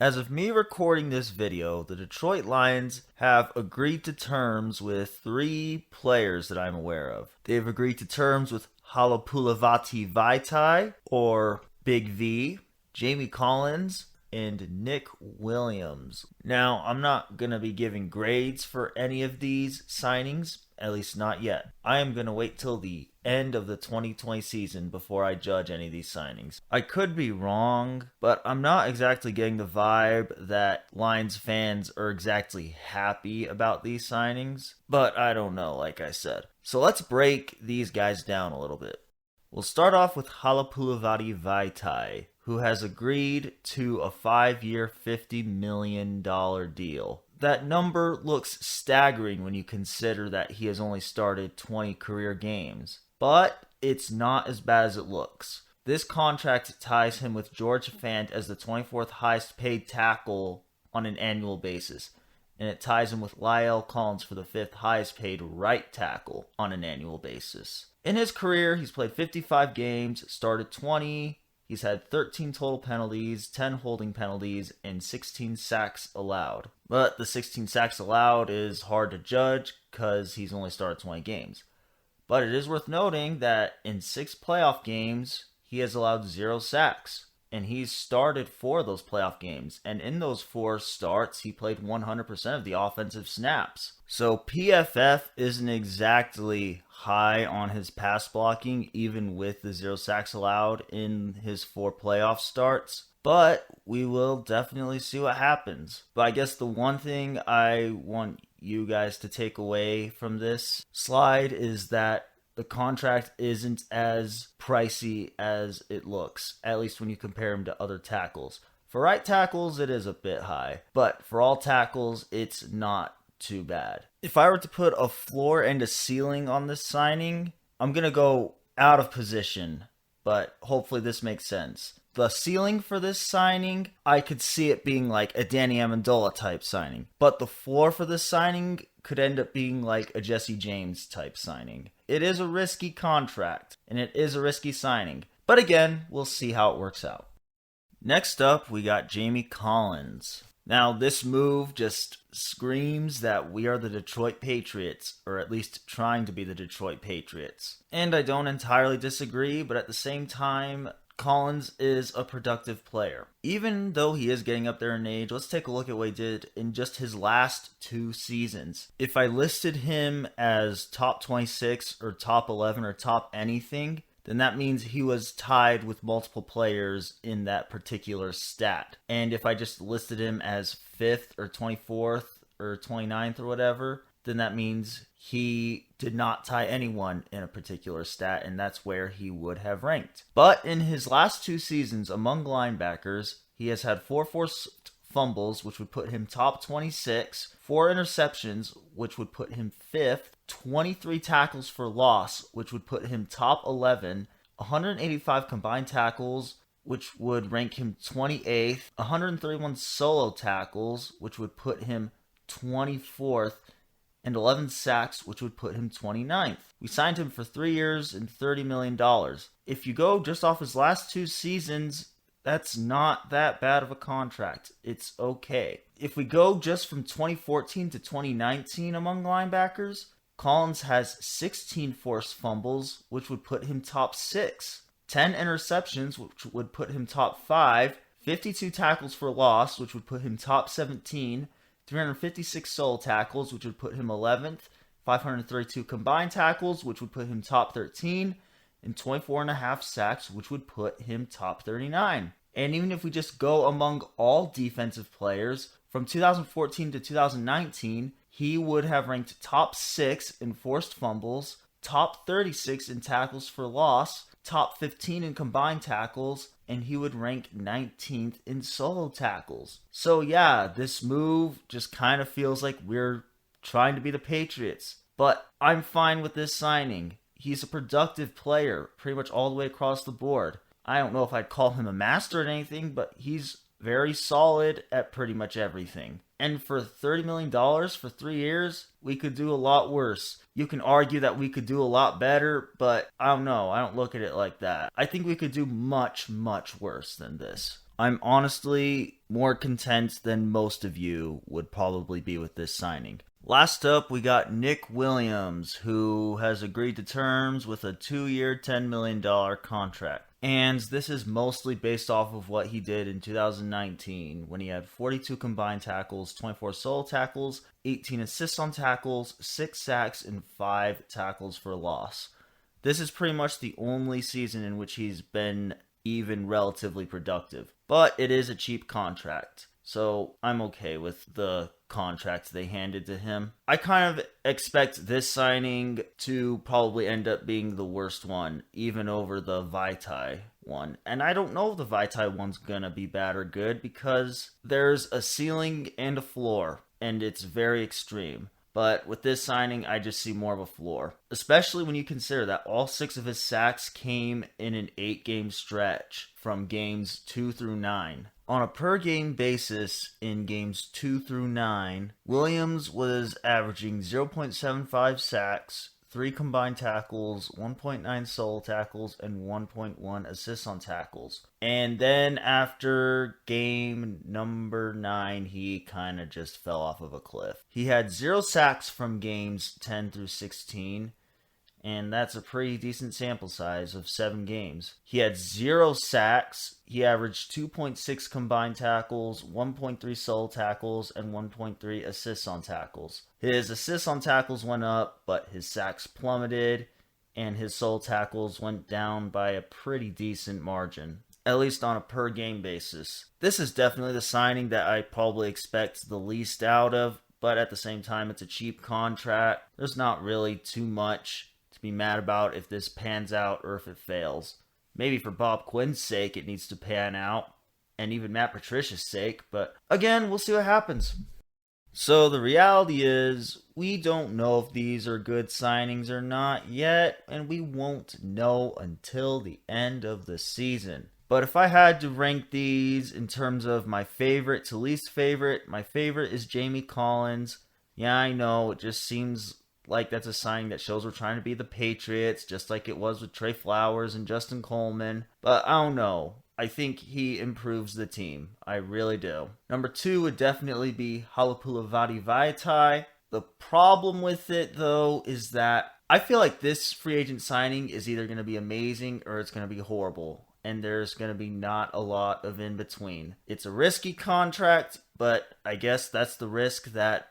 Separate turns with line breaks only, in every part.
As of me recording this video, the Detroit Lions have agreed to terms with 3 players that I'm aware of. They've agreed to terms with Halapoulivaati Vaitai, or Big V, Jamie Collins, and Nick Williams. Now, I'm not going to be giving grades for any of these signings, at least not yet. I am going to wait till the end of the 2020 season before I judge any of these signings. I could be wrong, but I'm not exactly getting the vibe that Lions fans are exactly happy about these signings, but I don't know, like I said. So let's break these guys down a little bit. We'll start off with Halapoulivaati Vaitai, who has agreed to a 5-year, $50 million deal. That number looks staggering when you consider that he has only started 20 career games. But it's not as bad as it looks. This contract ties him with George Fant as the 24th highest paid tackle on an annual basis. And it ties him with La'el Collins for the 5th highest paid right tackle on an annual basis. In his career, he's played 55 games, started 20. He's had 13 total penalties, 10 holding penalties, and 16 sacks allowed. But the 16 sacks allowed is hard to judge because he's only started 20 games. But it is worth noting that in 6 playoff games, he has allowed 0 sacks. And he's started 4 of those playoff games. And in those 4 starts, he played 100% of the offensive snaps. So PFF isn't exactly high on his pass blocking, even with the 0 sacks allowed in his 4 playoff starts. But we will definitely see what happens. But I guess the one thing I want you guys to take away from this slide is that the contract isn't as pricey as it looks, at least when you compare him to other tackles. For right tackles, it is a bit high, but for all tackles, it's not too bad. If I were to put a floor and a ceiling on this signing, I'm going to go out of position, but hopefully this makes sense. The ceiling for this signing, I could see it being like a Danny Amendola type signing, but the floor for this signing could end up being like a Jesse James type signing. It is a risky contract, and it is a risky signing, but again, we'll see how it works out. Next up, we got Jamie Collins. Now, this move just screams that we are the Detroit Patriots, or at least trying to be the Detroit Patriots. And I don't entirely disagree, but at the same time, Collins is a productive player. Even though he is getting up there in age, let's take a look at what he did in just his last 2 seasons. If I listed him as top 26 or top 11 or top anything, then that means he was tied with multiple players in that particular stat. And if I just listed him as 5th or 24th or 29th or whatever, then that means he did not tie anyone in a particular stat, and that's where he would have ranked. But in his last 2 seasons among linebackers, he has had 4 forced fumbles, which would put him top 26, 4 interceptions, which would put him 5th, 23 tackles for loss, which would put him top 11, 185 combined tackles, which would rank him 28th, 131 solo tackles, which would put him 24th, and 11 sacks, which would put him 29th. We signed him for 3 years and $30 million. If you go just off his last 2 seasons, that's not that bad of a contract. It's okay. If we go just from 2014 to 2019 among linebackers, Collins has 16 forced fumbles, which would put him top 6, 10 interceptions, which would put him top 5, 52 tackles for loss, which would put him top 17, 356 solo tackles, which would put him 11th, 532 combined tackles, which would put him top 13, and 24.5 sacks, which would put him top 39. And even if we just go among all defensive players, from 2014 to 2019, he would have ranked top 6 in forced fumbles, top 36 in tackles for loss, top 15 in combined tackles, and he would rank 19th in solo tackles. So yeah, this move just kind of feels like we're trying to be the Patriots. But I'm fine with this signing. He's a productive player pretty much all the way across the board. I don't know if I'd call him a master at anything, but he's very solid at pretty much everything. And for $30 million for 3 years, we could do a lot worse. You can argue that we could do a lot better, but I don't know. I don't look at it like that. I think we could do much, much worse than this. I'm honestly more content than most of you would probably be with this signing. Last up, we got Nick Williams, who has agreed to terms with a 2-year, $10 million contract. And this is mostly based off of what he did in 2019, when he had 42 combined tackles, 24 solo tackles, 18 assists on tackles, 6 sacks, and 5 tackles for loss. This is pretty much the only season in which he's been even relatively productive. But it is a cheap contract, so I'm okay with the contract they handed to him. I kind of expect this signing to probably end up being the worst one, even over the Vaitai one. And I don't know if the Vaitai one's gonna be bad or good, because there's a ceiling and a floor, and it's very extreme. But with this signing, I just see more of a floor. Especially when you consider that all 6 of his sacks came in an 8-game stretch from games 2 through 9. On a per-game basis in games 2 through 9, Williams was averaging 0.75 sacks, 3 combined tackles, 1.9 solo tackles, and 1.1 assists on tackles. And then after game number 9, he kind of just fell off of a cliff. He had 0 sacks from games 10 through 16, and that's a pretty decent sample size of 7 games. He had 0 sacks. He averaged 2.6 combined tackles, 1.3 solo tackles, and 1.3 assists on tackles. His assists on tackles went up, but his sacks plummeted, and his solo tackles went down by a pretty decent margin, at least on a per game basis. This is definitely the signing that I probably expect the least out of, but at the same time, it's a cheap contract. There's not really too much to be mad about if this pans out or if it fails. Maybe for Bob Quinn's sake, it needs to pan out, and even Matt Patricia's sake, but again, we'll see what happens. So the reality is, we don't know if these are good signings or not yet, and we won't know until the end of the season. But if I had to rank these in terms of my favorite to least favorite, my favorite is Jamie Collins. Yeah, I know, it just seems like that's a sign that shows we're trying to be the Patriots, just like it was with Trey Flowers and Justin Coleman. But I don't know. I think he improves the team. I really do. Number 2 would definitely be Halapoulivaati Vaitai. The problem with it, though, is that I feel like this free agent signing is either going to be amazing or it's going to be horrible. And there's going to be not a lot of in between. It's a risky contract, but I guess that's the risk that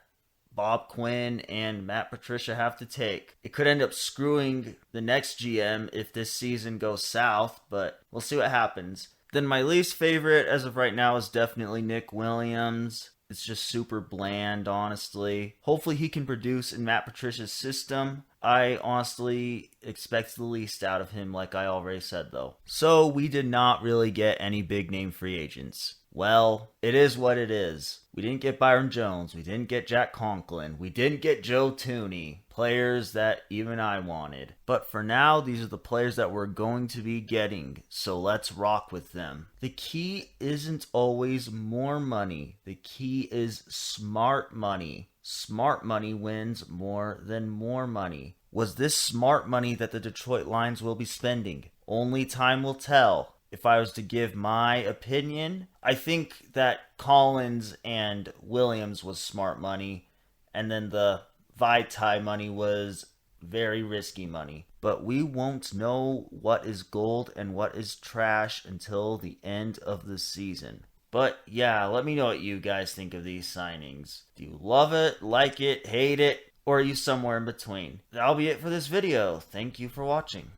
Bob Quinn and Matt Patricia have to take. It could end up screwing the next GM if this season goes south, but we'll see what happens. Then my least favorite as of right now is definitely Nick Williams. It's just super bland, honestly. Hopefully he can produce in Matt Patricia's system. I honestly expect the least out of him, like I already said, though. So we did not really get any big name free agents. Well, it is what it is. We didn't get Byron Jones. We didn't get Jack Conklin. We didn't get Joe Tooney. Players that even I wanted. But for now, these are the players that we're going to be getting. So let's rock with them. The key isn't always more money. The key is smart money. Smart money wins more than more money. Was this smart money that the Detroit Lions will be spending? Only time will tell. If I was to give my opinion, I think that Collins and Williams was smart money, and then the Vaitai money was very risky money. But we won't know what is gold and what is trash until the end of the season. But yeah, let me know what you guys think of these signings. Do you love it, like it, hate it, or are you somewhere in between? That'll be it for this video. Thank you for watching.